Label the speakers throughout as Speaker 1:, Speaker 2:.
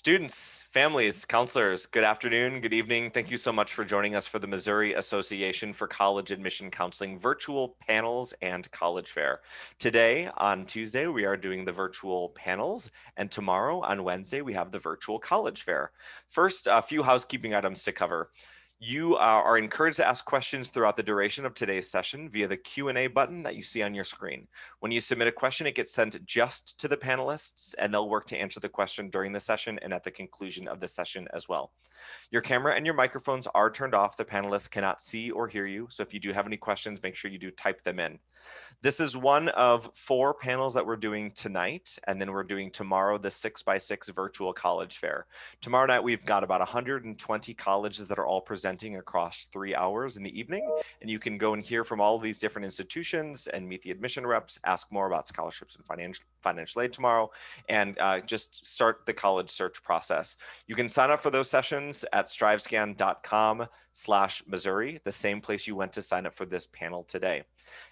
Speaker 1: Students, families, counselors, good afternoon, good evening. Thank you so much for joining us for the Missouri Association for College Admission Counseling virtual panels and college fair. Today, on Tuesday, we are doing the virtual panels, and tomorrow, on Wednesday, we have the virtual college fair. First, a few housekeeping items to cover. You are encouraged to ask questions throughout the duration of today's session via the Q&A button that you see on your screen. When you submit a question, it gets sent just to the panelists, and they'll work to answer the question during the session and at the conclusion of the session as well. Your camera and your microphones are turned off. The panelists cannot see or hear you, so if you do have any questions, make sure you do type them in. This is one of 4 panels that we're doing tonight, and then we're doing tomorrow the 6x6 virtual college fair. Tomorrow night, we've got about 120 colleges that are all presenting across 3 hours in the evening, and you can go and hear from all of these different institutions and meet the admission reps, ask more about scholarships and financial aid tomorrow, and just start the college search process. You can sign up for those sessions at strivescan.com/Missouri, the same place you went to sign up for this panel today.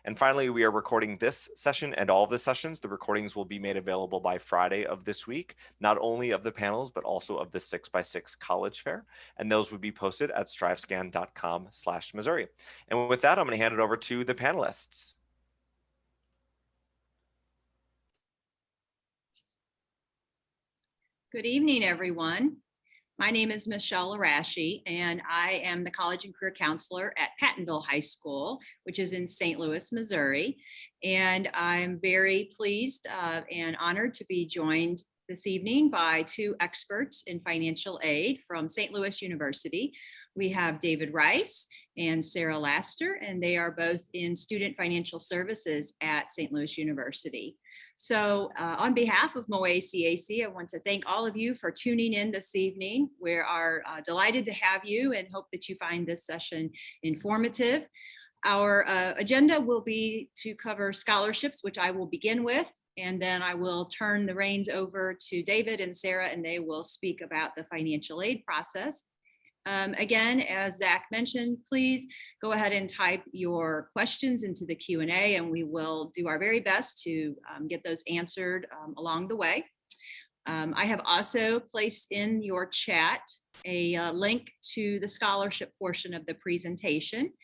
Speaker 1: And finally, we are recording this session and all of the sessions. The recordings will be made available by Friday of this week, not only of the panels, but also of the 6x6 college fair. And those would be posted at strivescan.com/Missouri. And with that, I'm going to hand it over to the panelists.
Speaker 2: Good evening, everyone. My name is Michelle Arashi, and I am the College and Career Counselor at Pattonville High School, which is in St. Louis, Missouri. And I'm very pleased and honored to be joined this evening by 2 experts in financial aid from St. Louis University. We have David Rice and Sarah Laster, and they are both in student financial services at St. Louis University. So on behalf of MOACAC, I want to thank all of you for tuning in this evening. We are delighted to have you and hope that you find this session informative. Our agenda will be to cover scholarships, which I will begin with, and then I will turn the reins over to David and Sarah, and they will speak about the financial aid process. Again, as Zach mentioned, please go ahead and type your questions into the Q&A, and we will do our very best to get those answered along the way. I have also placed in your chat a link to the scholarship portion of the presentation.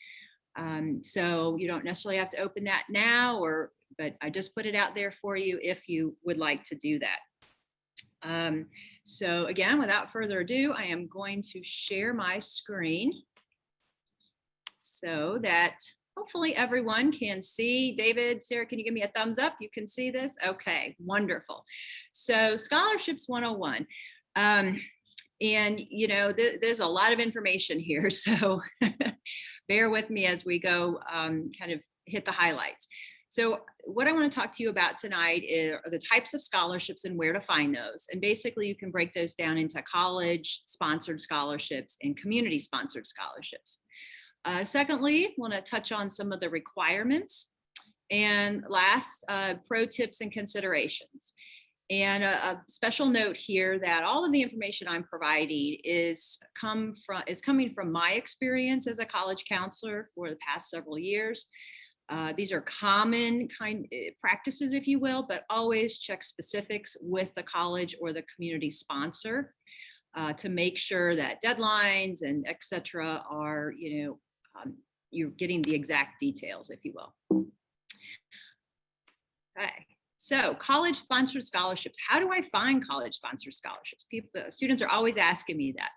Speaker 2: So you don't necessarily have to open that now, but I just put it out there for you if you would like to do that. So again, without further ado, I am going to share my screen so that hopefully everyone can see. David, Sarah, can you give me a thumbs up? You can see this? Okay, wonderful. So Scholarships 101. And you know, there's a lot of information here, so bear with me as we go kind of hit the highlights. So what I want to talk to you about tonight are the types of scholarships and where to find those. And basically you can break those down into college sponsored scholarships and community sponsored scholarships. Secondly, I want to touch on some of the requirements. And last, pro tips and considerations. And a special note here that all of the information I'm providing is coming from my experience as a college counselor for the past several years. These are common practices, if you will, but always check specifics with the college or the community sponsor to make sure that deadlines and et cetera are, you're getting the exact details, if you will. Okay, so college sponsored scholarships. How do I find college sponsored scholarships? Students are always asking me that.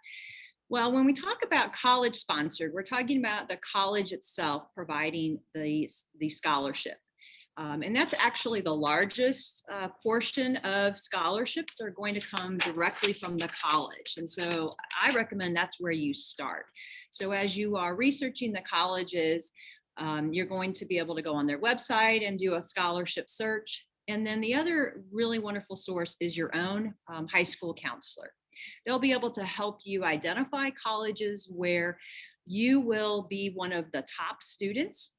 Speaker 2: Well, when we talk about college sponsored, we're talking about the college itself providing the scholarship. And that's actually the largest portion of scholarships are going to come directly from the college. And so I recommend that's where you start. So as you are researching the colleges, you're going to be able to go on their website and do a scholarship search. And then the other really wonderful source is your own high school counselor. They'll be able to help you identify colleges where you will be one of the top students,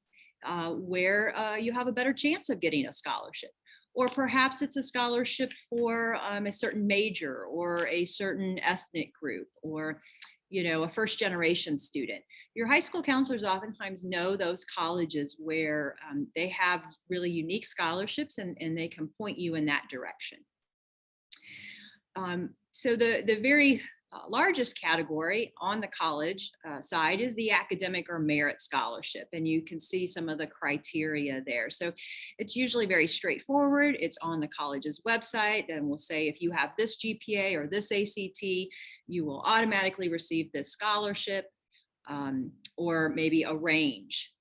Speaker 2: where you have a better chance of getting a scholarship. Or perhaps it's a scholarship for a certain major or a certain ethnic group or, a first generation student. Your high school counselors oftentimes know those colleges where they have really unique scholarships and they can point you in that direction. So the very largest category on the college side is the academic or merit scholarship. And you can see some of the criteria there. So it's usually very straightforward. It's on the college's website. Then we'll say if you have this GPA or this ACT, you will automatically receive this scholarship, or maybe a range.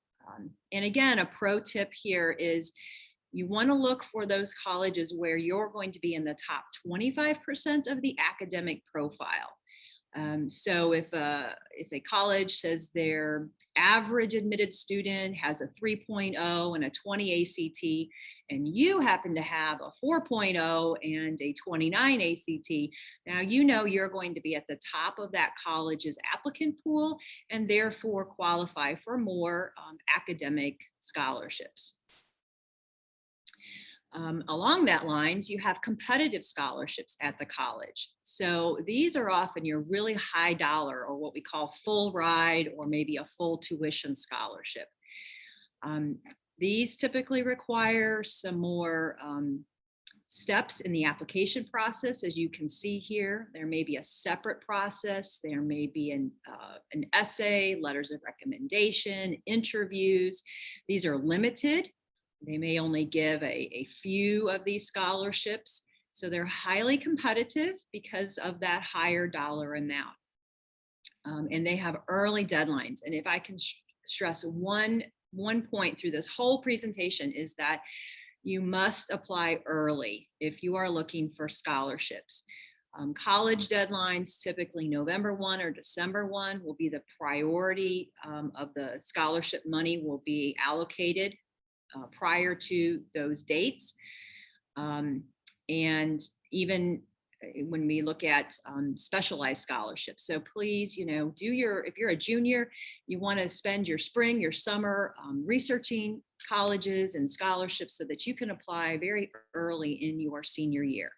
Speaker 2: And again, a pro tip here is you want to look for those colleges where you're going to be in the top 25% of the academic profile. So if a college says their average admitted student has a 3.0 and a 20 ACT, and you happen to have a 4.0 and a 29 ACT, now you know you're going to be at the top of that college's applicant pool and therefore qualify for more academic scholarships. Along that lines, you have competitive scholarships at the college. So these are often your really high dollar, or what we call full ride, or maybe a full tuition scholarship. These typically require some more steps in the application process. As you can see here, there may be a separate process. There may be an essay, letters of recommendation, interviews. These are limited. They may only give a few of these scholarships. So they're highly competitive because of that higher dollar amount. And they have early deadlines. And if I can stress one point through this whole presentation, is that you must apply early if you are looking for scholarships. College deadlines, typically November 1 or December 1, will be the priority of the scholarship money will be allocated prior to those dates. And even when we look at specialized scholarships. So please, if you're a junior, you want to spend your spring, your summer researching colleges and scholarships so that you can apply very early in your senior year.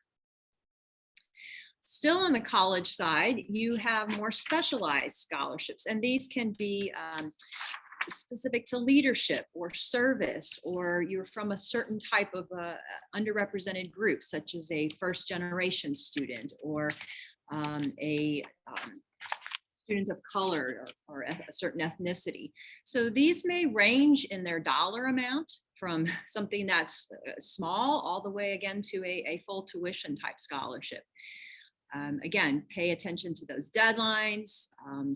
Speaker 2: Still on the college side, you have more specialized scholarships, and these can be specific to leadership or service, or you're from a certain type of underrepresented group, such as a first generation student, or a student of color, or a certain ethnicity. So these may range in their dollar amount from something that's small all the way again to a full tuition type scholarship. Again, pay attention to those deadlines,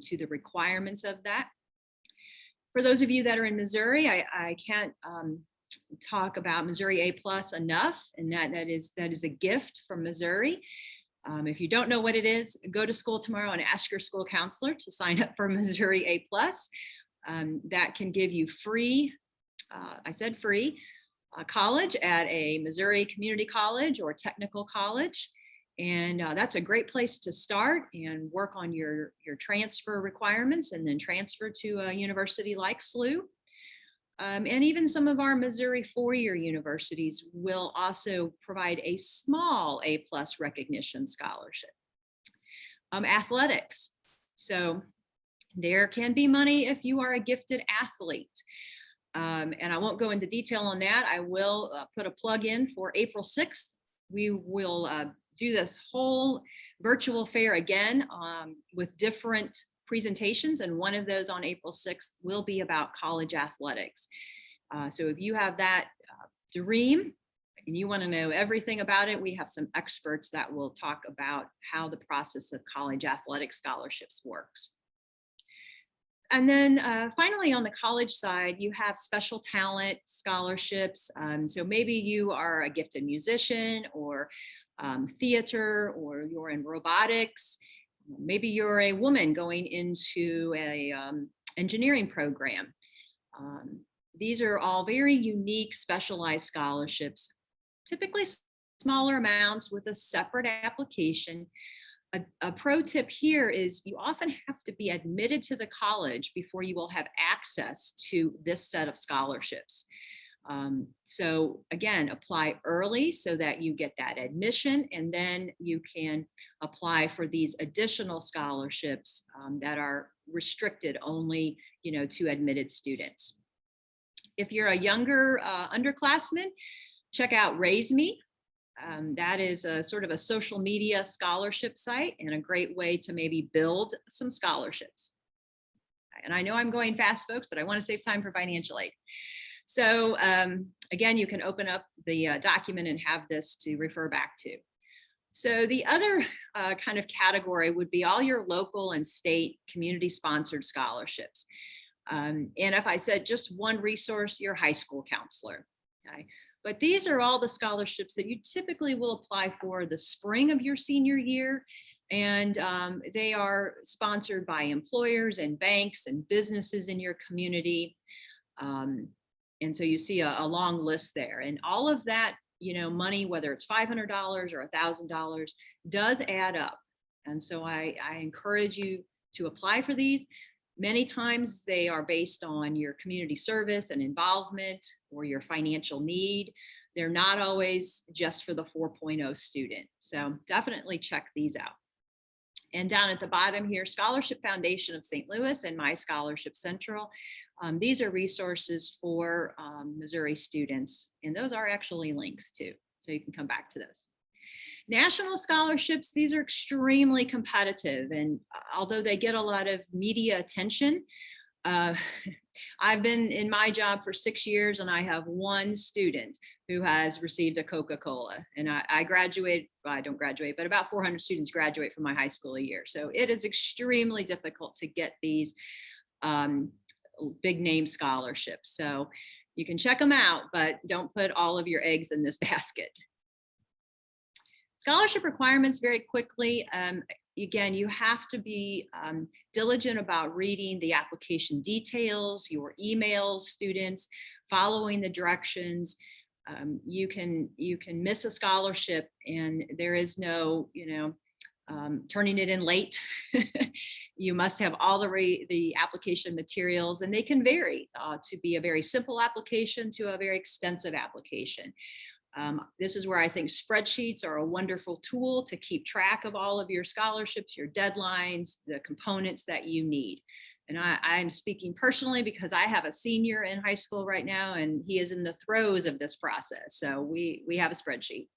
Speaker 2: to the requirements of that. For those of you that are in Missouri, I can't talk about Missouri A+ enough, and that is a gift from Missouri. If you don't know what it is, go to school tomorrow and ask your school counselor to sign up for Missouri A+. That can give you free, I said free, college at a Missouri community college or technical college. And that's a great place to start and work on your transfer requirements, and then transfer to a university like SLU. And even some of our Missouri four-year universities will also provide a small A+ recognition scholarship. Athletics. So there can be money if you are a gifted athlete. And I won't go into detail on that. I will put a plug in for April 6th. We will do this whole virtual fair again with different presentations, and one of those on April 6th will be about college athletics. So if you have that dream and you want to know everything about it, we have some experts that will talk about how the process of college athletic scholarships works. And then finally, on the college side, you have special talent scholarships. So maybe you are a gifted musician, or theater, or you're in robotics. Maybe you're a woman going into a engineering program. These are all very unique, specialized scholarships, typically smaller amounts with a separate application. A pro tip here is you often have to be admitted to the college before you will have access to this set of scholarships. So again, apply early so that you get that admission, and then you can apply for these additional scholarships that are restricted only, to admitted students. If you're a younger underclassman, check out Raise Me. That is a sort of a social media scholarship site and a great way to maybe build some scholarships. And I know I'm going fast, folks, but I want to save time for financial aid. So again, you can open up the document and have this to refer back to. So the other kind of category would be all your local and state community sponsored scholarships. And if I said just one resource, your high school counselor. Okay? But these are all the scholarships that you typically will apply for the spring of your senior year. And they are sponsored by employers and banks and businesses in your community. And so you see a long list there. And all of that, money, whether it's $500 or $1,000, does add up. And so I encourage you to apply for these. Many times they are based on your community service and involvement or your financial need. They're not always just for the 4.0 student. So definitely check these out. And down at the bottom here, Scholarship Foundation of St. Louis and My Scholarship Central. These are resources for Missouri students, and those are actually links too. So you can come back to those. National scholarships, these are extremely competitive, and although they get a lot of media attention, I've been in my job for 6 years and I have one student who has received a Coca-Cola, and I graduate, well, I don't graduate, but about 400 students graduate from my high school a year. So it is extremely difficult to get these big name scholarships. So you can check them out, but don't put all of your eggs in this basket. Scholarship requirements very quickly. Again, you have to be diligent about reading the application details, your emails, students, following the directions. You can miss a scholarship and there is no, turning it in late. You must have all the application materials, and they can vary to be a very simple application to a very extensive application. This is where I think spreadsheets are a wonderful tool to keep track of all of your scholarships, your deadlines, the components that you need. And I'm speaking personally because I have a senior in high school right now, and he is in the throes of this process. So we have a spreadsheet.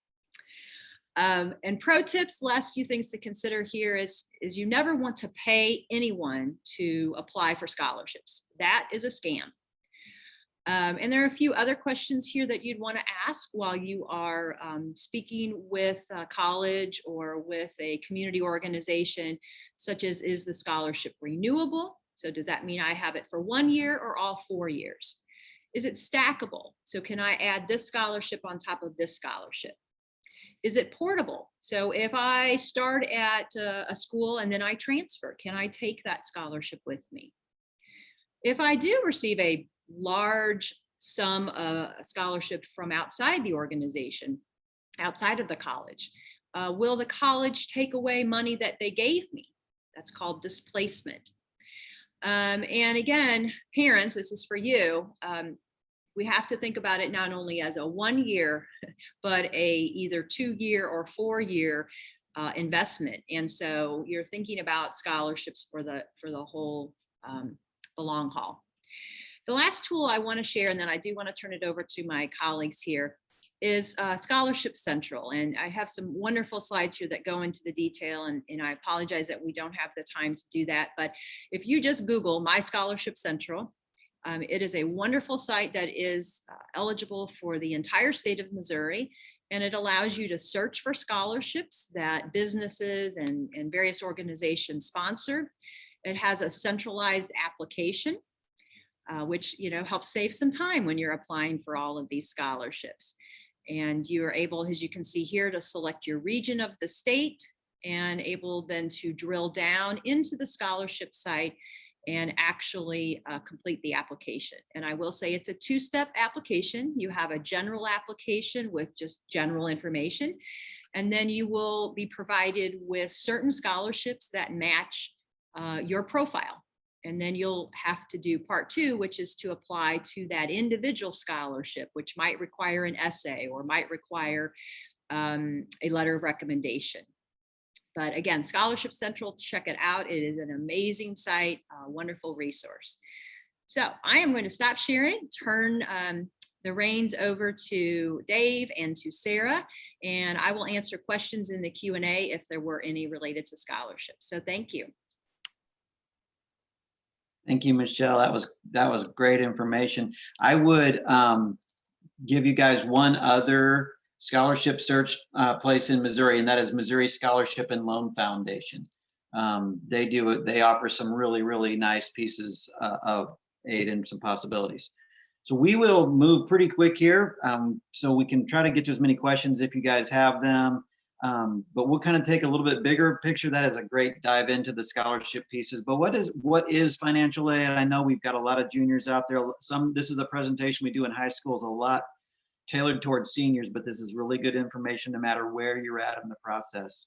Speaker 2: And pro tips, last few things to consider here is you never want to pay anyone to apply for scholarships. That is a scam. And there are a few other questions here that you'd want to ask while you are speaking with a college or with a community organization, such as, is the scholarship renewable? So does that mean I have it for 1 year or all 4 years? Is it stackable? So can I add this scholarship on top of this scholarship? Is it portable? So if I start at a school and then I transfer, can I take that scholarship with me? If I do receive a large sum scholarship from outside the organization, outside of the college, will the college take away money that they gave me? That's called displacement. And again, parents, this is for you. We have to think about it not only as a 1 year, but a either 2 year or 4 year investment. And so you're thinking about scholarships for the whole, the long haul. The last tool I want to share, and then I do want to turn it over to my colleagues here, is Scholarship Central. And I have some wonderful slides here that go into the detail, and I apologize that we don't have the time to do that. But if you just Google My Scholarship Central, it is a wonderful site that is eligible for the entire state of Missouri, and it allows you to search for scholarships that businesses and various organizations sponsor. It has a centralized application, which helps save some time when you're applying for all of these scholarships. And you are able, as you can see here, to select your region of the state and able then to drill down into the scholarship site and actually complete the application. And I will say it's a two-step application. You have a general application with just general information, and then you will be provided with certain scholarships that match your profile. And then you'll have to do part 2, which is to apply to that individual scholarship, which might require an essay or might require a letter of recommendation. But again, Scholarship Central, check it out. It is an amazing site, a wonderful resource. So I am going to stop sharing, turn the reins over to Dave and to Sarah, And I will answer questions in the Q&A if there were any related to scholarships. So thank you.
Speaker 3: Thank you, Michelle. That was great information. I would give you guys one other scholarship search place in Missouri, and that is Missouri Scholarship and Loan Foundation. They offer some really, really nice pieces of aid and some possibilities. So we will move pretty quick here, so we can try to get to as many questions if you guys have them. But we'll kind of take a little bit bigger picture. That is a great dive into the scholarship pieces. But what is financial aid? I know we've got a lot of juniors out there. This is a presentation we do in high schools, a lot tailored towards seniors, but this is really good information no matter where you're at in the process.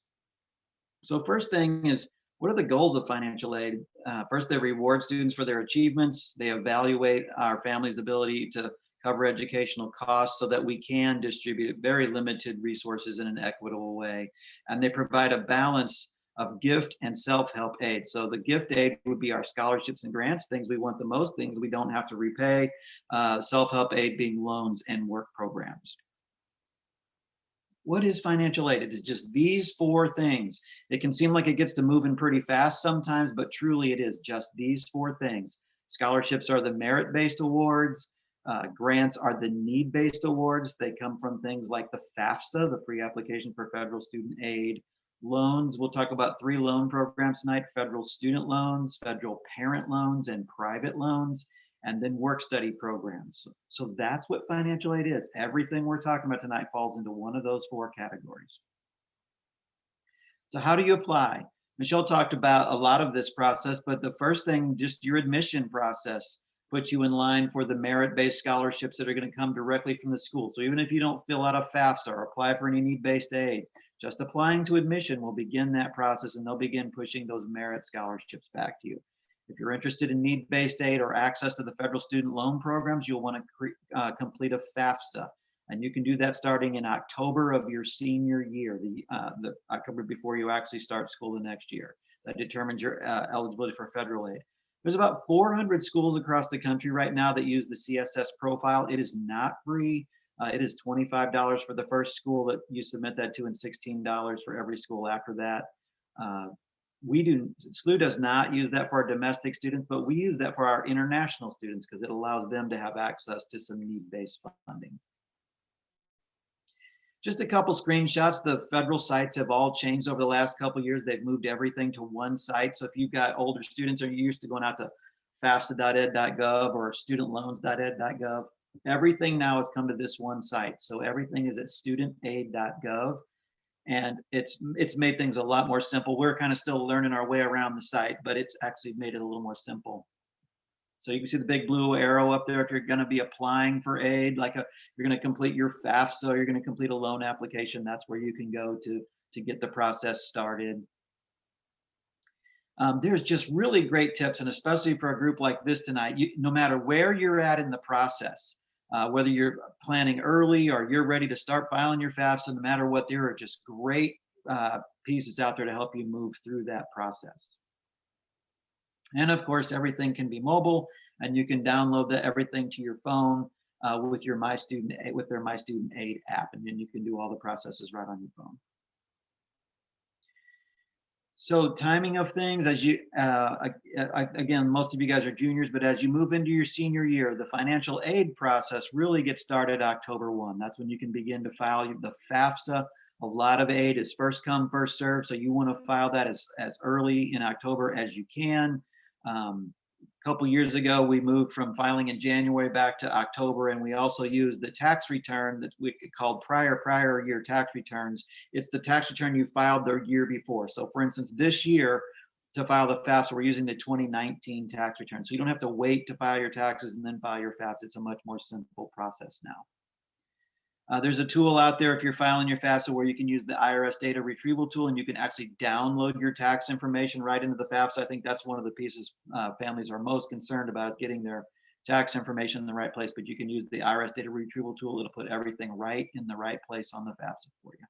Speaker 3: So first thing is, what are the goals of financial aid? First, they reward students for their achievements. They evaluate our family's ability to cover educational costs so that we can distribute very limited resources in an equitable way. And they provide a balance of gift and self-help aid. So the gift aid would be our scholarships and grants, things we want the most, things we don't have to repay. Self-help aid being loans and work programs. What is financial aid? It is just these four things. It can seem like it gets to moving pretty fast sometimes, but truly it is just these four things. Scholarships are the merit-based awards. Grants are the need-based awards. They come from things like the FAFSA, the Free Application for Federal Student Aid. Loans, we'll talk about 3 loan programs tonight: federal student loans, federal parent loans, and private loans, and then work study programs. So that's what financial aid is. Everything we're talking about tonight falls into one of those 4 categories. So how do you apply? Michelle talked about a lot of this process, but the first thing, just your admission process, puts you in line for the merit-based scholarships that are going to come directly from the school. So even if you don't fill out a FAFSA or apply for any need-based aid, just applying to admission will begin that process, and they'll begin pushing those merit scholarships back to you. If you're interested in need-based aid or access to the federal student loan programs, you'll want to complete a FAFSA. And you can do that starting in October of your senior year, the October before you actually start school the next year. That determines your eligibility for federal aid. There's about 400 schools across the country right now that use the CSS profile. It is not free. It is $25 for the first school that you submit that to, and $16 for every school after that. SLU does not use that for our domestic students, but we use that for our international students because it allows them to have access to some need-based funding. Just a couple screenshots. The federal sites have all changed over the last couple of years. They've moved everything to one site. So if you've got older students or you're used to going out to fafsa.ed.gov or studentloans.ed.gov, everything now has come to this one site. So everything is at studentaid.gov. And it's made things a lot more simple. We're kind of still learning our way around the site, but it's actually made it a little more simple. So you can see the big blue arrow up there. If you're going to be applying for aid, like you're going to complete your FAFSA, or you're going to complete a loan application, that's where you can go to get the process started. There's just really great tips, and especially for a group like this tonight, no matter where you're at in the process, whether you're planning early or you're ready to start filing your FAFSA, no matter what, there are just great pieces out there to help you move through that process. And of course, everything can be mobile, and you can download everything to your phone with their My Student Aid app, and then you can do all the processes right on your phone. So timing of things, as you again, most of you guys are juniors, but as you move into your senior year, the financial aid process really gets started October 1. That's when you can begin to file the FAFSA. A lot of aid is first come, first served, so you want to file that as early in October as you can. A couple years ago, we moved from filing in January back to October, and we also used the tax return that we called prior year tax returns. It's the tax return you filed the year before. So for instance, this year, to file the FAFSA, we're using the 2019 tax return. So you don't have to wait to file your taxes and then file your FAFSA. It's a much more simple process now. There's a tool out there if you're filing your FAFSA where you can use the IRS data retrieval tool, and you can actually download your tax information right into the FAFSA. I think that's one of the pieces families are most concerned about, is getting their tax information in the right place, but you can use the IRS data retrieval tool. It'll put everything right in the right place on the FAFSA for you.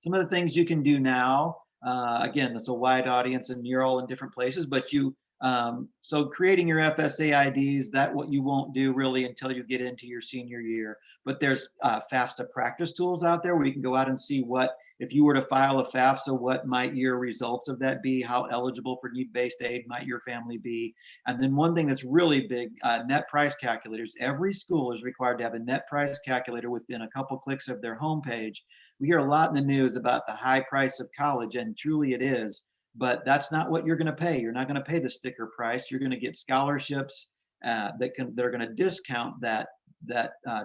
Speaker 3: Some of the things you can do now, again, it's a wide audience and you're all in different places, but you So creating your FSA IDs, that what you won't do really until you get into your senior year. But there's FAFSA practice tools out there where you can go out and see what, if you were to file a FAFSA, what might your results of that be? How eligible for need-based aid might your family be? And then one thing that's really big, net price calculators. Every school is required to have a net price calculator within a couple clicks of their homepage. We hear a lot in the news about the high price of college, and truly it is. But that's not what you're going to pay. You're not going to pay the sticker price. You're going to get scholarships that are going to discount that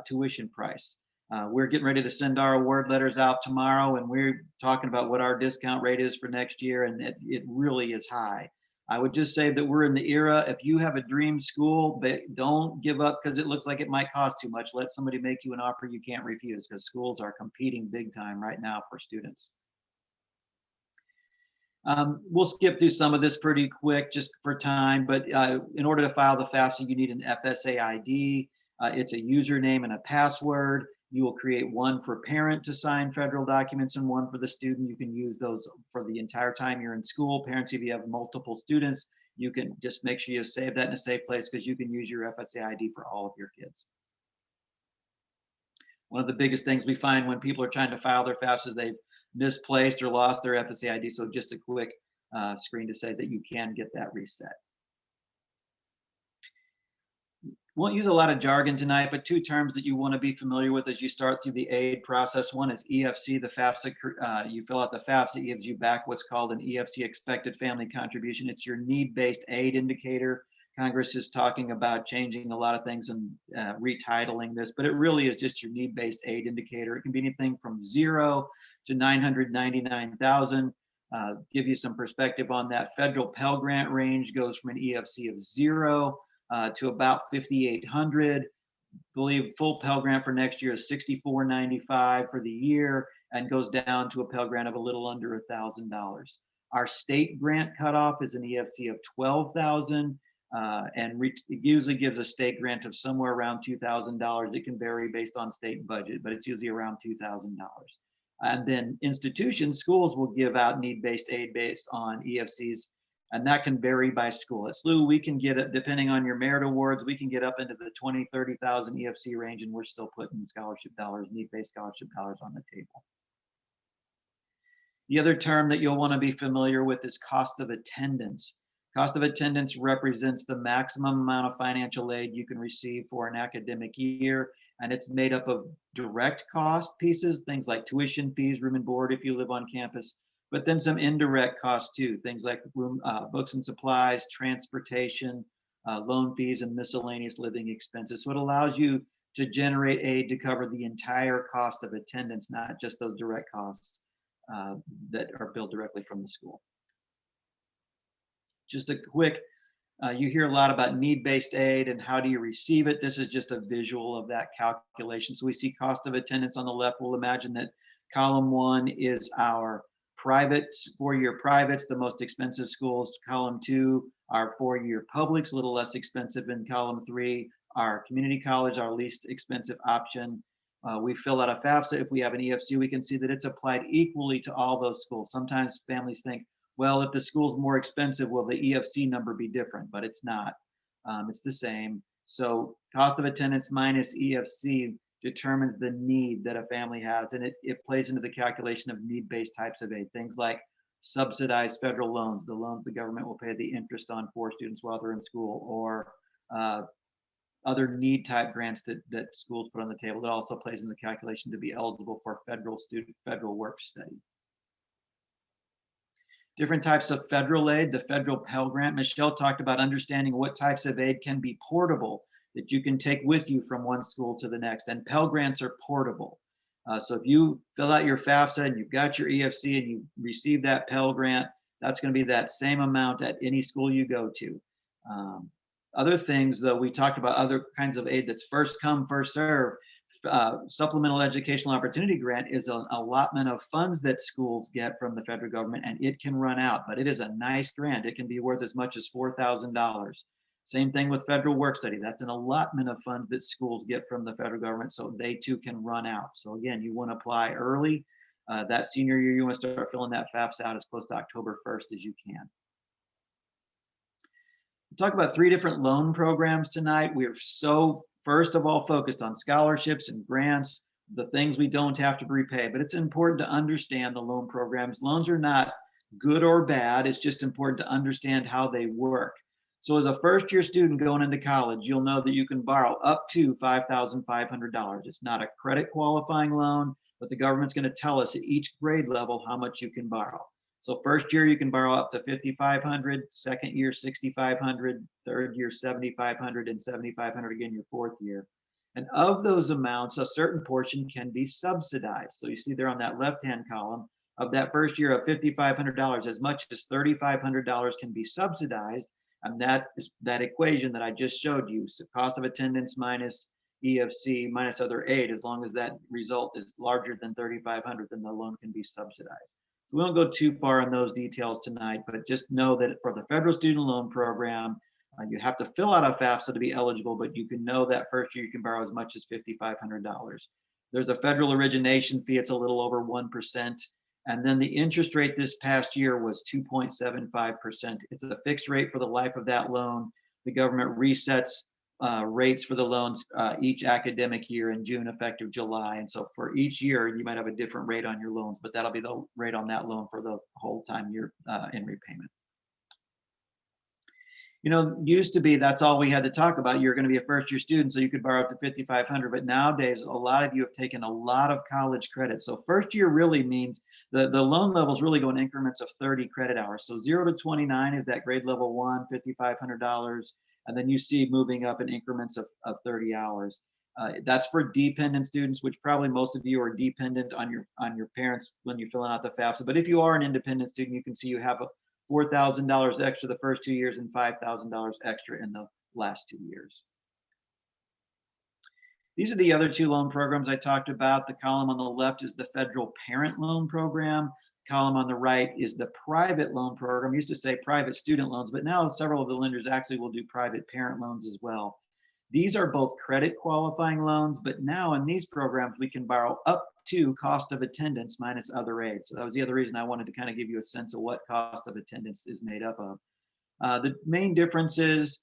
Speaker 3: tuition price. We're getting ready to send our award letters out tomorrow, and we're talking about what our discount rate is for next year, and it really is high. I would just say that we're in the era, if you have a dream school, don't give up because it looks like it might cost too much. Let somebody make you an offer you can't refuse, because schools are competing big time right now for students. We'll skip through some of this pretty quick just for time, but in order to file the FAFSA, you need an FSA ID. It's a username and a password. You will create one for parent to sign federal documents and one for the student. You can use those for the entire time you're in school. Parents, if you have multiple students, you can just make sure you save that in a safe place because you can use your FSA ID for all of your kids. One of the biggest things we find when people are trying to file their FAFSA is they've misplaced or lost their FSA ID. So just a quick screen to say that you can get that reset. Won't use a lot of jargon tonight, but two terms that you want to be familiar with as you start through the aid process. One is EFC, the FAFSA. You fill out the FAFSA, it gives you back what's called an EFC expected family contribution. It's your need-based aid indicator. Congress is talking about changing a lot of things and retitling this, but it really is just your need-based aid indicator. It can be anything from 0 to 999,000. Give you some perspective on that. Federal Pell Grant range goes from an EFC of 0 to about 5,800. Believe full Pell Grant for next year is $64.95 for the year and goes down to a Pell Grant of a little under $1,000. Our state grant cutoff is an EFC of 12,000. And it usually gives a state grant of somewhere around $2,000. It can vary based on state budget, but it's usually around $2,000. And then institutions, schools will give out need-based aid based on EFCs, and that can vary by school. At SLU, we can get it, depending on your merit awards, we can get up into the 20, 30,000 EFC range, and we're still putting scholarship dollars, need-based scholarship dollars on the table. The other term that you'll want to be familiar with is cost of attendance. Cost of attendance represents the maximum amount of financial aid you can receive for an academic year, and it's made up of direct cost pieces, things like tuition fees, room and board if you live on campus, but then some indirect costs too, things like books and supplies, transportation, loan fees, and miscellaneous living expenses. So it allows you to generate aid to cover the entire cost of attendance, not just those direct costs that are billed directly from the school. Just a quick, you hear a lot about need-based aid and how do you receive it. This is just a visual of that calculation. So we see cost of attendance on the left. We'll imagine that column 1 is our private, 4-year privates, the most expensive schools. Column 2, our 4-year publics, a little less expensive. In column 3, our community college, our least expensive option. We fill out a FAFSA. If we have an EFC, we can see that it's applied equally to all those schools. Sometimes families think, well, if the school's more expensive, will the EFC number be different? But it's not. It's the same. So cost of attendance minus EFC determines the need that a family has, and it plays into the calculation of need-based types of aid. Things like subsidized federal loans, the loans the government will pay the interest on for students while they're in school, or other need type grants that schools put on the table. That also plays in the calculation to be eligible for federal work study. Different types of federal aid, the federal Pell Grant. Michelle talked about understanding what types of aid can be portable, that you can take with you from one school to the next. And Pell Grants are portable. So if you fill out your FAFSA and you've got your EFC and you receive that Pell Grant, that's going to be that same amount at any school you go to. Other things, though, we talked about other kinds of aid that's first come, first serve. Supplemental Educational Opportunity Grant is an allotment of funds that schools get from the federal government, and it can run out, but it is a nice grant. It can be worth as much as $4,000. Same thing with federal work study. That's an allotment of funds that schools get from the federal government, so they too can run out. So again, you want to apply early. That senior year, you want to start filling that FAFSA out as close to October 1st as you can. We'll talk about 3 different loan programs tonight. We're so, first of all, focused on scholarships and grants, the things we don't have to repay, but it's important to understand the loan programs. Loans are not good or bad. It's just important to understand how they work. So as a first year student going into college, you'll know that you can borrow up to $5,500. It's not a credit qualifying loan, but the government's going to tell us at each grade level how much you can borrow. So first year you can borrow up to 5,500, second year 6,500, third year 7,500, and 7,500 again your fourth year. And of those amounts, a certain portion can be subsidized. So you see there on that left-hand column, of that first year of $5,500, as much as $3,500 can be subsidized. And that is that equation that I just showed you. So cost of attendance minus EFC minus other aid, as long as that result is larger than 3,500, then the loan can be subsidized. So we won't go too far on those details tonight, but just know that for the federal student loan program, you have to fill out a FAFSA to be eligible, but you can know that first year you can borrow as much as $5,500. There's a federal origination fee. It's a little over 1%. And then the interest rate this past year was 2.75%. It's a fixed rate for the life of that loan. The government resets rates for the loans each academic year in June, effective July. And so for each year, you might have a different rate on your loans, but that'll be the rate on that loan for the whole time you're in repayment. You know, used to be that's all we had to talk about. You're going to be a first year student, so you could borrow up to 5,500. But nowadays, a lot of you have taken a lot of college credit. So first year really means the loan levels really go in increments of 30 credit hours. So 0 to 29 is that grade level 1, $5,500. And then you see moving up in increments of 30 hours. That's for dependent students, which probably most of you are dependent on your parents when you're filling out the FAFSA. But if you are an independent student, you can see you have a $4,000 extra the first 2 years and $5,000 extra in the last 2 years. These are the other 2 loan programs I talked about. The column on the left is the federal parent loan program. Column on the right is the private loan program. I used to say private student loans, but now several of the lenders actually will do private parent loans as well. These are both credit qualifying loans, but now in these programs, we can borrow up to cost of attendance minus other aid. So that was the other reason I wanted to kind of give you a sense of what cost of attendance is made up of. The main difference is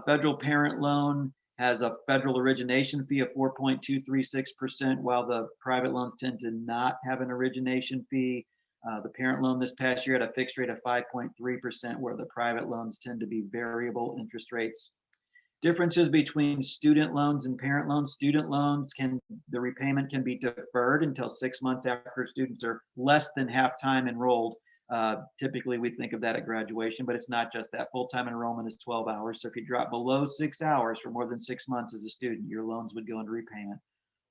Speaker 3: federal parent loan has a federal origination fee of 4.236%, while the private loans tend to not have an origination fee. The parent loan this past year had a fixed rate of 5.3%, where the private loans tend to be variable interest rates. Differences between student loans and parent loans. Student loans the repayment can be deferred until 6 months after students are less than half time enrolled. Typically we think of that at graduation, but it's not just that. Full-time enrollment is 12 hours. So if you drop below 6 hours for more than 6 months as a student, your loans would go into repayment.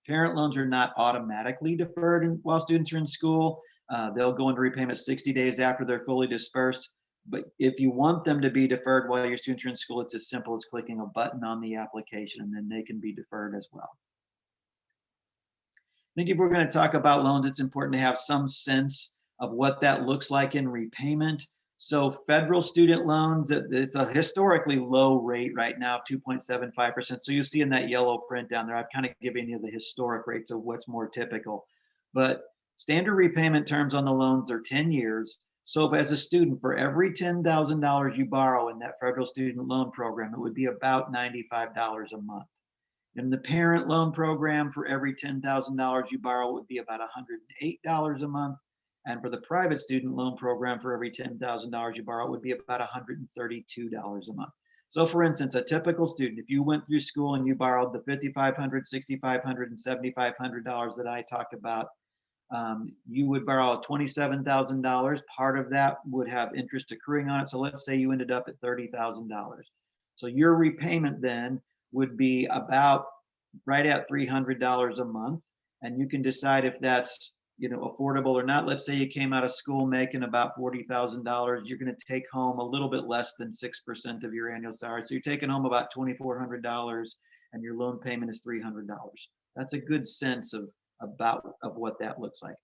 Speaker 3: Parent loans are not automatically deferred while students are in school. They'll go into repayment 60 days after they're fully dispersed. But if you want them to be deferred while your students are in school, it's as simple as clicking a button on the application, and then they can be deferred as well. I think if we're going to talk about loans, it's important to have some sense of what that looks like in repayment. So federal student loans, it's a historically low rate right now, 2.75%. So you see in that yellow print down there, I've kind of given you the historic rates of what's more typical. But standard repayment terms on the loans are 10 years. So as a student, for every $10,000 you borrow in that federal student loan program, it would be about $95 a month. In the parent loan program, for every $10,000 you borrow, it would be about $108 a month. And for the private student loan program, for every $10,000 you borrow, it would be about $132 a month. So for instance, a typical student, if you went through school and you borrowed the $5,500, $6,500, and $7,500 that I talked about, you would borrow $27,000. Part of that would have interest accruing on it. So let's say you ended up at $30,000. So your repayment then would be about right at $300 a month. And you can decide if that's affordable or not. Let's say you came out of school making about $40,000. You're going to take home a little bit less than 6% of your annual salary. So you're taking home about $2,400 and your loan payment is $300. That's a good sense of what that looks like.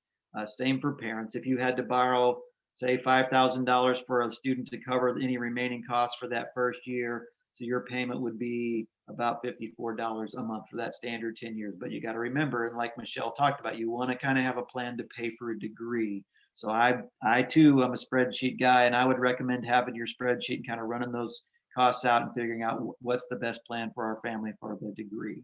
Speaker 3: Same for parents. If you had to borrow, say, $5,000 for a student to cover any remaining costs for that first year, so your payment would be about $54 a month for that standard 10 years. But you got to remember, and like Michelle talked about, you want to kind of have a plan to pay for a degree. So I too, I'm a spreadsheet guy, and I would recommend having your spreadsheet and kind of running those costs out and figuring out what's the best plan for our family for the degree.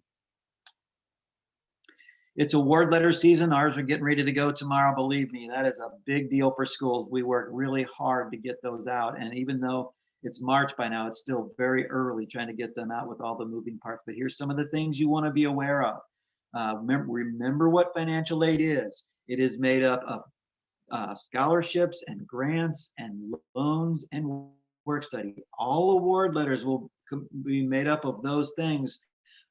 Speaker 3: It's award letter season. Ours are getting ready to go tomorrow. Believe me, that is a big deal for schools. We work really hard to get those out. And even though it's March by now, it's still very early trying to get them out with all the moving parts. But here's some of the things you want to be aware of. Remember what financial aid is. It is made up of scholarships and grants and loans and work study. All award letters will be made up of those things.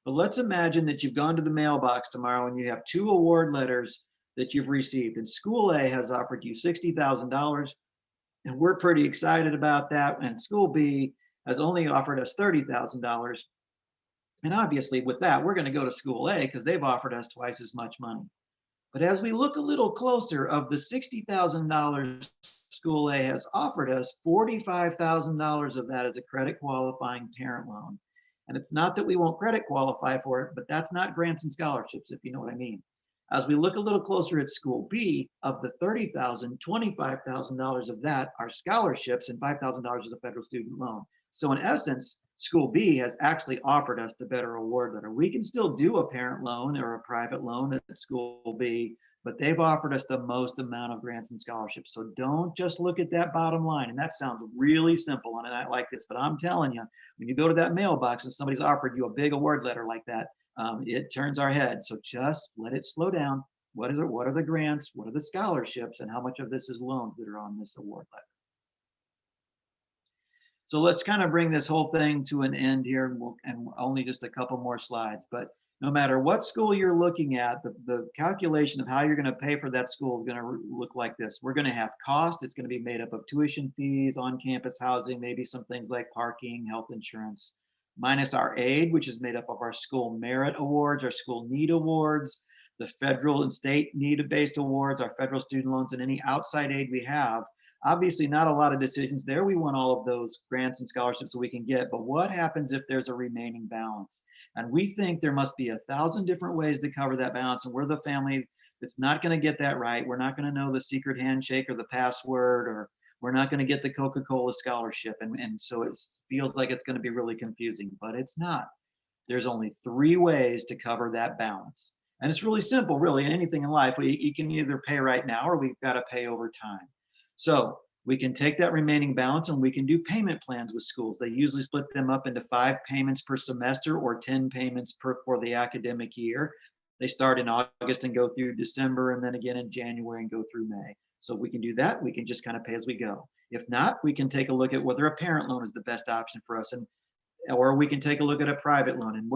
Speaker 3: But let's imagine that you've gone to the mailbox tomorrow and you have 2 award letters that you've received. And School A has offered you $60,000, and we're pretty excited about that. And School B has only offered us $30,000. And obviously with that, we're going to go to School A because they've offered us twice as much money. But as we look a little closer, of the $60,000 School A has offered us, $45,000 of that is a credit qualifying parent loan. And it's not that we won't credit qualify for it, but that's not grants and scholarships, if you know what I mean. As we look a little closer at School B, of the $30,000, $25,000 of that are scholarships and $5,000 is a federal student loan. So in essence, School B has actually offered us the better award letter. We can still do a parent loan or a private loan at School B, but they've offered us the most amount of grants and scholarships. So don't just look at that bottom line. And that sounds really simple on a night like this, but I'm telling you, when you go to that mailbox and somebody's offered you a big award letter like that, it turns our head. So just let it slow down. What are the grants? What are the scholarships? And how much of this is loans that are on this award letter? So let's kind of bring this whole thing to an end here, and only just a couple more slides. But no matter what school you're looking at, the calculation of how you're going to pay for that school is going to look like this. We're going to have cost. It's going to be made up of tuition fees, on-campus housing, maybe some things like parking, health insurance, minus our aid, which is made up of our school merit awards, our school need awards, the federal and state need-based awards, our federal student loans, and any outside aid we have. Obviously, not a lot of decisions there. We want all of those grants and scholarships that we can get, but what happens if there's a remaining balance? And we think there must be 1,000 different ways to cover that balance, and we're the family that's not going to get that right. We're not going to know the secret handshake or the password, or we're not going to get the Coca-Cola scholarship. And so it feels like it's going to be really confusing, but it's not. There's only 3 ways to cover that balance. And it's really simple, really, anything in life. You can either pay right now or we've got to pay over time. So we can take that remaining balance and we can do payment plans with schools. They usually split them up into 5 payments per semester or 10 payments for the academic year. They start in August and go through December, and then again in January and go through May. So we can do that. We can just kind of pay as we go. If not, we can take a look at whether a parent loan is the best option for us, or we can take a look at a private loan.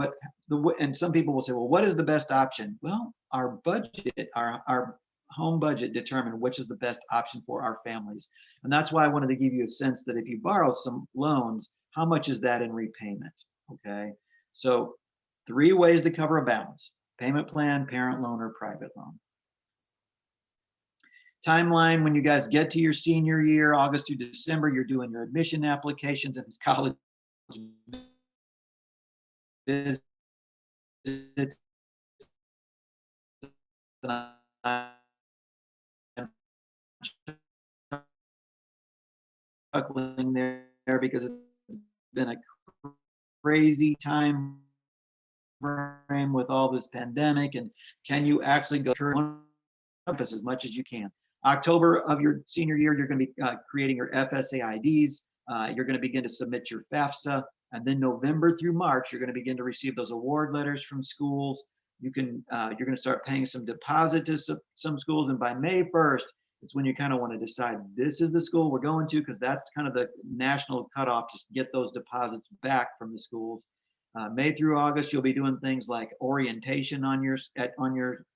Speaker 3: And some people will say, well, what is the best option? Well, our budget, our home budget determine which is the best option for our families. And that's why I wanted to give you a sense that if you borrow some loans, how much is that in repayment? Okay, so 3 ways to cover a balance: payment plan, parent loan, or private loan. Timeline: when you guys get to your senior year, August through December, you're doing your admission applications and college visits. Struggling there because it's been a crazy time frame with all this pandemic, and can you actually go to campus as much as you can? October of your senior year, you're going to be creating your FSA IDs. You're going to begin to submit your FAFSA, and then November through March, you're going to begin to receive those award letters from schools. You're going to start paying some deposit to some schools, and by May 1st, it's when you kind of want to decide this is the school we're going to, because that's kind of the national cutoff to get those deposits back from the schools. May through August, you'll be doing things like orientation on your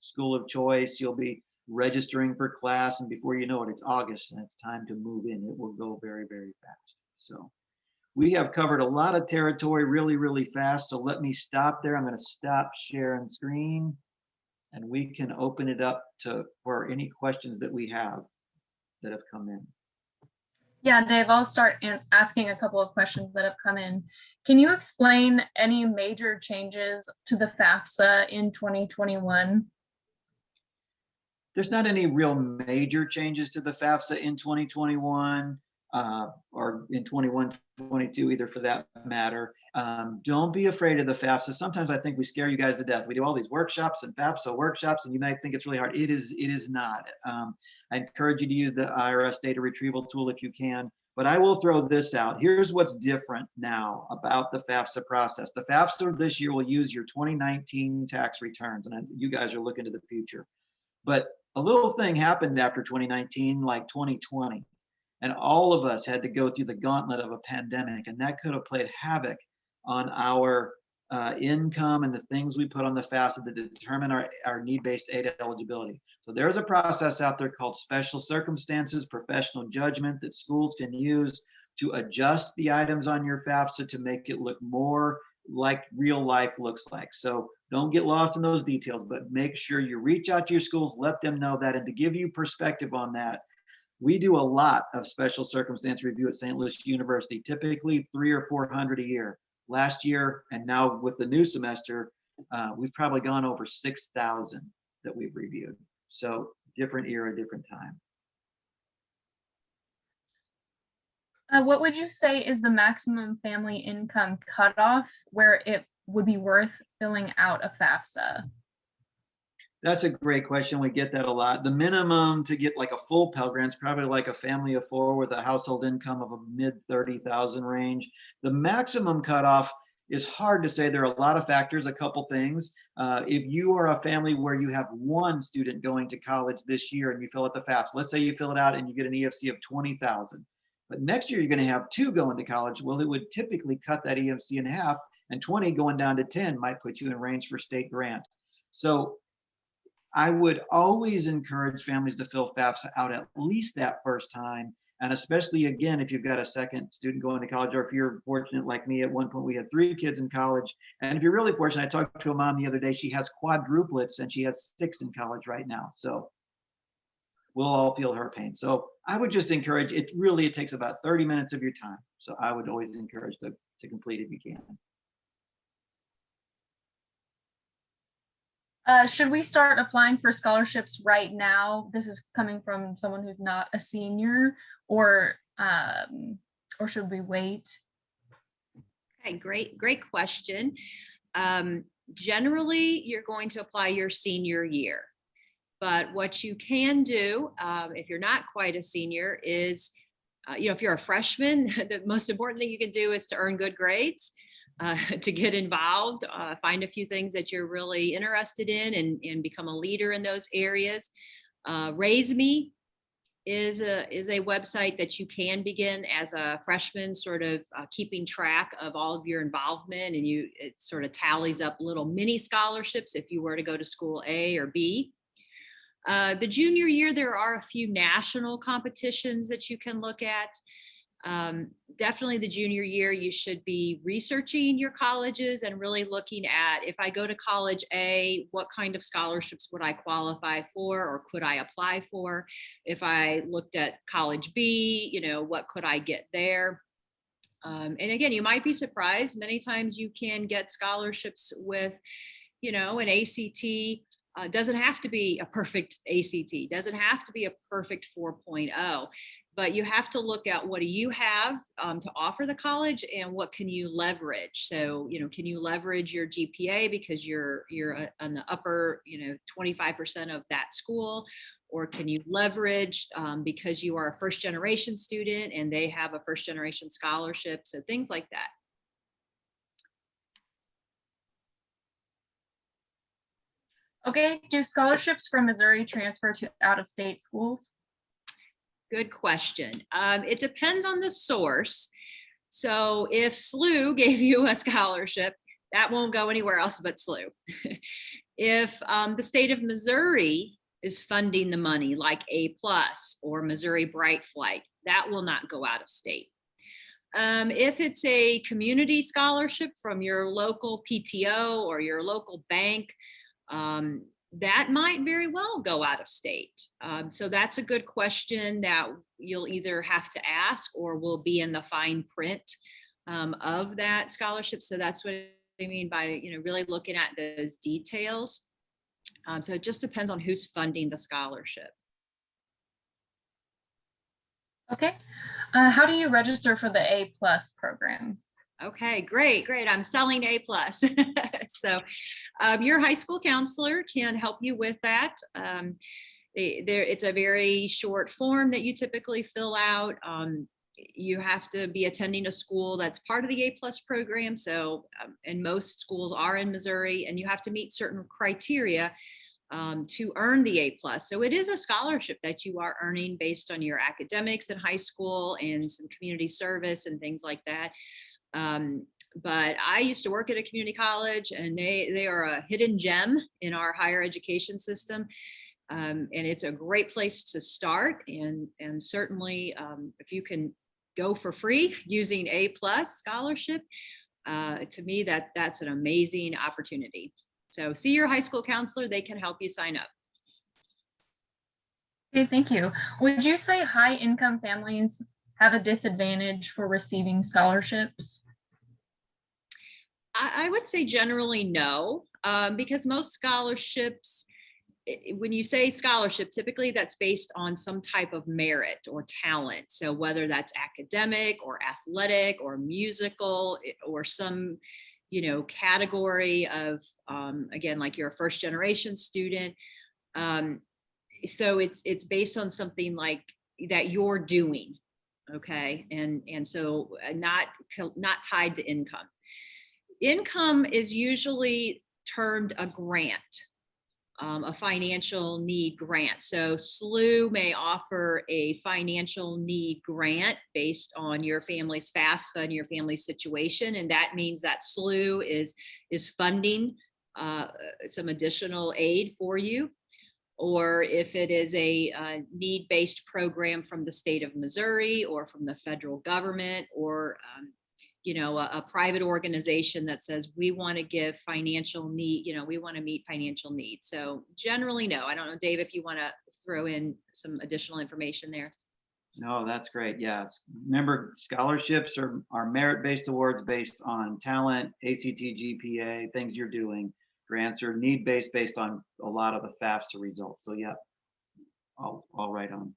Speaker 3: school of choice. You'll be registering for class, and before you know it, it's August and it's time to move in. It will go very, very fast. So we have covered a lot of territory really, really fast. So let me stop there. I'm going to stop sharing screen, and we can open it up for any questions that we have that have come in.
Speaker 4: Yeah, Dave, I'll start asking a couple of questions that have come in. Can you explain any major changes to the FAFSA in 2021?
Speaker 3: There's not any real major changes to the FAFSA in 2021. or in 21, 22, either for that matter. Don't be afraid of the FAFSA. Sometimes I think we scare you guys to death. We do all these workshops and FAFSA workshops, and you might think it's really hard. It is not. I encourage you to use the IRS data retrieval tool if you can. But I will throw this out. Here's what's different now about the FAFSA process. The FAFSA this year will use your 2019 tax returns, and you guys are looking to the future. But a little thing happened after 2019, like 2020, and all of us had to go through the gauntlet of a pandemic, and that could have played havoc on our income and the things we put on the FAFSA that determine our need-based aid eligibility. So there's a process out there called special circumstances, professional judgment that schools can use to adjust the items on your FAFSA to make it look more like real life looks like. So don't get lost in those details, but make sure you reach out to your schools, let them know that. And to give you perspective on that, we do a lot of special circumstance review at St. Louis University, typically 300 or 400 a year. Last year, and now with the new semester, we've probably gone over 6,000 that we've reviewed. So different era, different time.
Speaker 4: What would you say is the maximum family income cutoff where it would be worth filling out a FAFSA?
Speaker 3: That's a great question. We get that a lot. The minimum to get like a full Pell Grant is probably like a family of 4 with a household income of a mid 30,000 range. The maximum cutoff is hard to say. There are a lot of factors, a couple things. If you are a family where you have 1 student going to college this year and you fill out the FAFSA, let's say you fill it out and you get an EFC of 20,000, but next year you're going to have 2 going to college. Well, it would typically cut that EFC in half, and 20 going down to 10 might put you in range for state grant. So I would always encourage families to fill FAFSA out at least that first time. And especially, again, if you've got a second student going to college, or if you're fortunate like me, at one point we had 3 kids in college. And if you're really fortunate, I talked to a mom the other day, she has quadruplets and she has 6 in college right now. So we'll all feel her pain. So I would just encourage it. Really, it takes about 30 minutes of your time. So I would always encourage to complete if you can.
Speaker 4: Should we start applying for scholarships right now? This is coming from someone who's not a senior, or should we wait?
Speaker 2: Okay, great question. Generally, you're going to apply your senior year. But what you can do, if you're not quite a senior, is, if you're a freshman, the most important thing you can do is to earn good grades. To get involved, find a few things that you're really interested in and become a leader in those areas. Raise Me is a website that you can begin as a freshman, sort of keeping track of all of your involvement, and it sort of tallies up little mini scholarships if you were to go to school A or B. The junior year, there are a few national competitions that you can look at. Definitely the junior year, you should be researching your colleges and really looking at, if I go to college A, what kind of scholarships would I qualify for, or could I apply for? If I looked at college B, what could I get there? And again, you might be surprised. Many times you can get scholarships with, an ACT. Doesn't have to be a perfect ACT, doesn't have to be a perfect 4.0. But you have to look at, what do you have to offer the college, and what can you leverage? So, can you leverage your GPA because you're on the upper, 25% of that school, or can you leverage because you are a first generation student and they have a first generation scholarship? So things like that.
Speaker 4: Okay, do scholarships from Missouri transfer to out-of-state schools?
Speaker 2: Good question. It depends on the source. So if SLU gave you a scholarship, that won't go anywhere else but SLU. If the state of Missouri is funding the money, like A+ or Missouri Bright Flight, that will not go out of state. If it's a community scholarship from your local PTO or your local bank, that might very well go out of state. So that's a good question that you'll either have to ask or will be in the fine print of that scholarship. So that's what I mean by, really looking at those details. So it just depends on who's funding the scholarship.
Speaker 4: Okay. How do you register for the A+ program?
Speaker 2: Okay, great. I'm selling A+. So your high school counselor can help you with that. It's a very short form that you typically fill out. You have to be attending a school that's part of the A+ program. So, and most schools are in Missouri, and you have to meet certain criteria to earn the A+. So it is a scholarship that you are earning based on your academics in high school and some community service and things like that. But I used to work at a community college, and they are a hidden gem in our higher education system. And it's a great place to start. And certainly if you can go for free using A+ scholarship, to me, that's an amazing opportunity. So see your high school counselor, they can help you sign up.
Speaker 4: Okay, thank you. Would you say high income families have a disadvantage for receiving scholarships?
Speaker 2: I would say generally no, because most scholarships, when you say scholarship, typically that's based on some type of merit or talent. So whether that's academic or athletic or musical or some, category of, again, like you're a first generation student. So it's based on something like that you're doing. Okay. And so not tied to income. Income is usually termed a grant, a financial need grant. So SLU may offer a financial need grant based on your family's FAFSA and your family's situation. And that means that SLU is funding some additional aid for you. Or if it is a need-based program from the state of Missouri or from the federal government, or a private organization that says we want to give financial need, we want to meet financial needs. So generally, no. I don't know, Dave, if you want to throw in some additional information there.
Speaker 3: No, that's great. Yeah. Remember, scholarships are merit-based awards based on talent, ACT, GPA, things you're doing. Grants are need-based based on a lot of the FAFSA results. So yeah, all right on.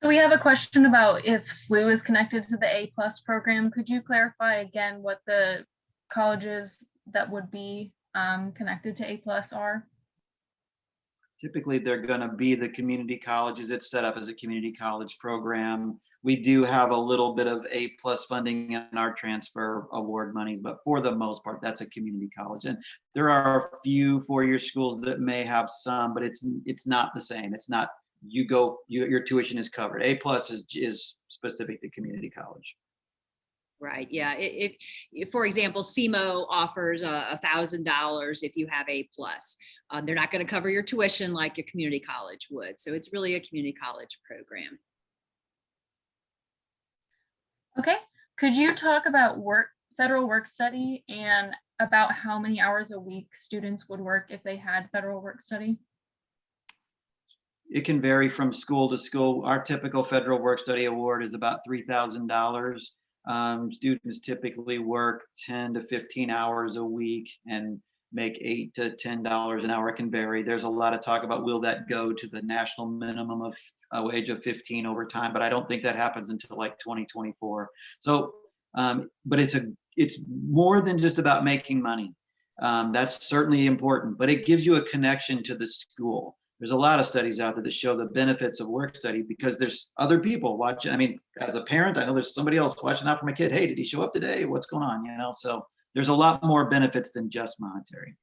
Speaker 4: So we have a question about if SLU is connected to the A+ program. Could you clarify again what the colleges that would be connected to A+ are?
Speaker 3: Typically, they're going to be the community colleges. It's set up as a community college program. We do have a little bit of A+ funding in our transfer award money, but for the most part, that's a community college. And there are a few four-year schools that may have some, but it's not the same. It's not your tuition is covered. A+ is specific to community college.
Speaker 2: Right. Yeah. If for example, SEMO offers $1,000 if you have A+. They're not going to cover your tuition like a community college would. So it's really a community college program.
Speaker 4: Okay. Could you talk about federal work study and about how many hours a week students would work if they had federal work study?
Speaker 3: It can vary from school to school. Our typical federal work study award is about $3,000. Students typically work 10 to 15 hours a week and make $8 to $10 an hour. It can vary. There's a lot of talk about will that go to the national minimum of wage of 15 over time, but I don't think that happens until like 2024. So, but it's more than just about making money. That's certainly important, but it gives you a connection to the school. There's a lot of studies out there that show the benefits of work study because there's other people watching. I mean, as a parent, I know there's somebody else watching out for my kid. Hey, did he show up today? What's going on? So there's a lot more benefits than just monetary.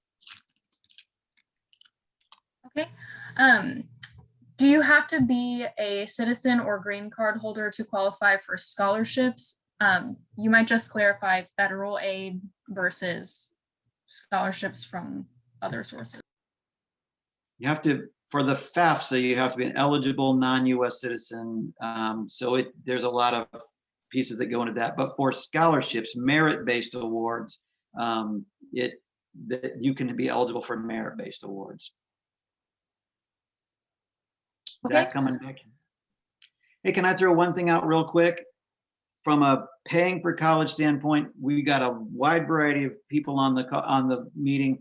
Speaker 4: Okay. Do you have to be a citizen or green card holder to qualify for scholarships? You might just clarify federal aid versus scholarships from other sources.
Speaker 3: You have to, for the FAFSA, you have to be an eligible non-US citizen. So there's a lot of pieces that go into that. But for scholarships, merit-based awards, that you can be eligible for merit-based awards.
Speaker 4: Okay.
Speaker 3: That coming back. Hey, can I throw one thing out real quick? From a paying for college standpoint, we got a wide variety of people on the meeting,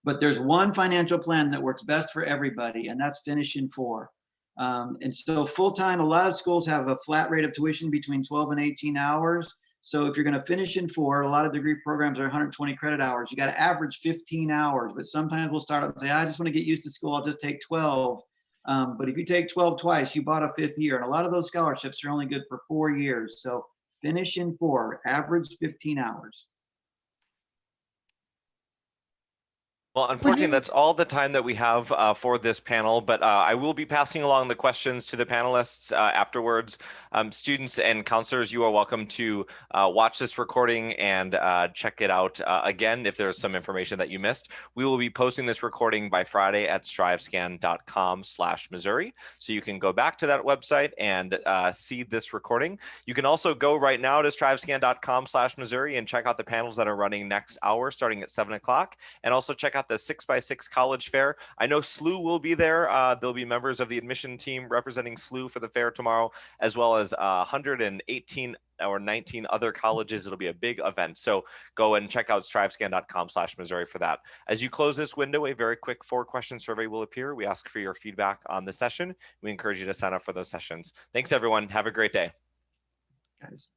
Speaker 3: but there's one financial plan that works best for everybody, and that's Finish in 4. And so full-time, a lot of schools have a flat rate of tuition between 12 and 18 hours. So if you're going to finish in 4, a lot of degree programs are 120 credit hours. You got to average 15 hours, but sometimes we'll start up and say, I just want to get used to school. I'll just take 12. But if you take 12 twice, you bought a 5th year. And a lot of those scholarships are only good for 4 years. So finish in 4, average 15 hours.
Speaker 1: Well, unfortunately,
Speaker 4: you-
Speaker 1: that's all the time that we have for this panel, but I will be passing along the questions to the panelists afterwards. Students and counselors, you are welcome to watch this recording and check it out again if there's some information that you missed. We will be posting this recording by Friday at strivescan.com/Missouri. So you can go back to that website and see this recording. You can also go right now to strivescan.com/Missouri and check out the panels that are running next hour starting at 7 o'clock, and also check out the 6x6 College Fair. I know SLU will be there. There'll be members of the admission team representing SLU for the fair tomorrow, as well as 118 or 19 other colleges. It'll be a big event. So go and check out strivescan.com/Missouri for that. As you close this window, a very quick 4-question survey will appear. We ask for your feedback on the session. We encourage you to sign up for those sessions. Thanks, everyone. Have a great day.
Speaker 3: Guys.